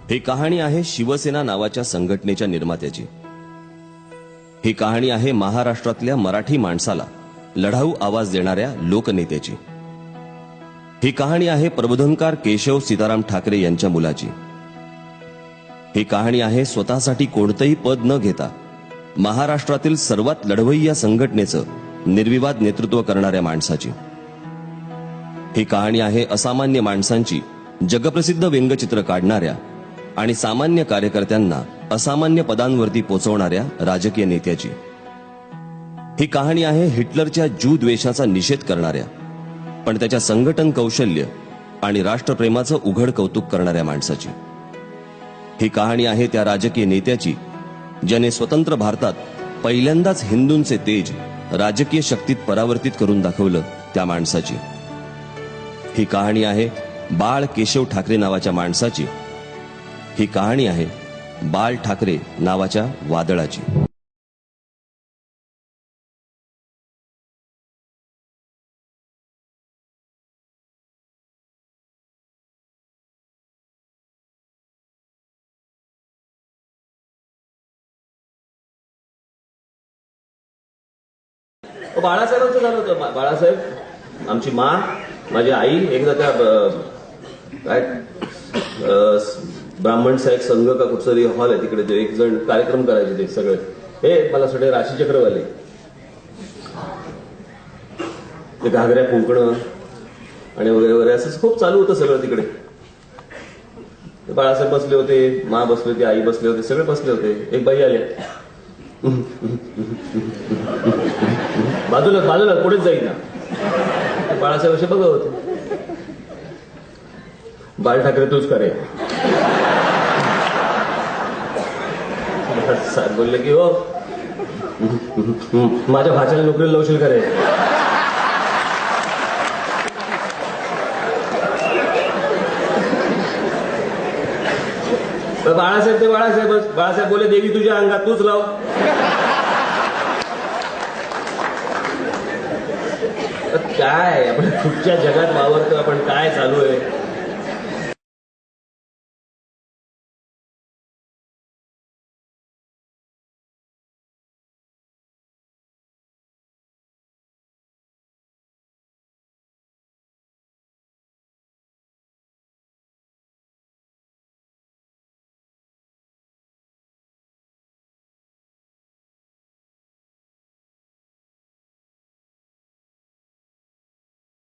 ही कहाणी आहे शिवसेना नावाच्या संघटनेच्या निर्मात्याची. ही कहाणी आहे महाराष्ट्रातल्या मराठी माणसाला लढाऊ आवाज देणाऱ्या लोकनेत्याची. ही कहाणी आहे प्रबोधनकार केशव सीताराम ठाकरे यांच्या मुलाची. ही कहाणी आहे स्वतःसाठी कोणतेही पद न घेता महाराष्ट्रातील सर्वात लढवय्या संघटनेचं निर्विवाद नेतृत्व करणाऱ्या माणसाची. ही कहाणी आहे असामान्य माणसांची जगप्रसिद्ध व्यंगचित्र काढणाऱ्या आणि सामान्य कार्यकर्त्यांना असामान्य पदांवरती पोचवणाऱ्या राजकीय नेत्याची. ही कहाणी आहे हिटलरच्या ज्यू द्वेषाचा निषेध करणाऱ्या पण त्याच्या संघटन कौशल्य आणि राष्ट्रप्रेमाचं उघड कौतुक करणाऱ्या माणसाची. ही कहाणी आहे त्या राजकीय नेत्याची ज्याने स्वतंत्र भारतात पहिल्यांदाच हिंदूंचे तेज राजकीय शक्तीत परावर्तित करून दाखवलं त्या माणसाची. ही कहाणी आहे बाळ केशव ठाकरे नावाच्या माणसाची. ही कहाणी आहे बाळ ठाकरे नावाच्या वादळाची. बाळासाहेबांचं झालं होतं. बाळासाहेब, आमची माँ, माझी आई एकदा त्या काय ब्राह्मण सहायक संघ का कुठतरी हॉल आहे तिकडे, ते एक जण कार्यक्रम करायचे ते सगळे. हे मला सगळे राशीचक्रवाले, ते घागऱ्या फुंकणं आणि वगैरे वगैरे असं खूप चालू होतं सगळं तिकडे. बाळासाहेब बसले होते, माँ बसले होते, आई बसले होते, सगळे बसले होते. एक बाई आली, बाजूला बाजूला पुढेच जाईल ना. बाळासाहेब असे बघत होते. बाळ ठाकरे तूच करे. साहेब बोलले की हो माझ्या भाच्याला नोकरीला लावशील करे. बाळासाहेब ते बाळासाहेब बोले देवी तुझ्या अंगात तूच लाव. काय आपण कुठच्या जगात वावरतो, आपण काय चालू आहे.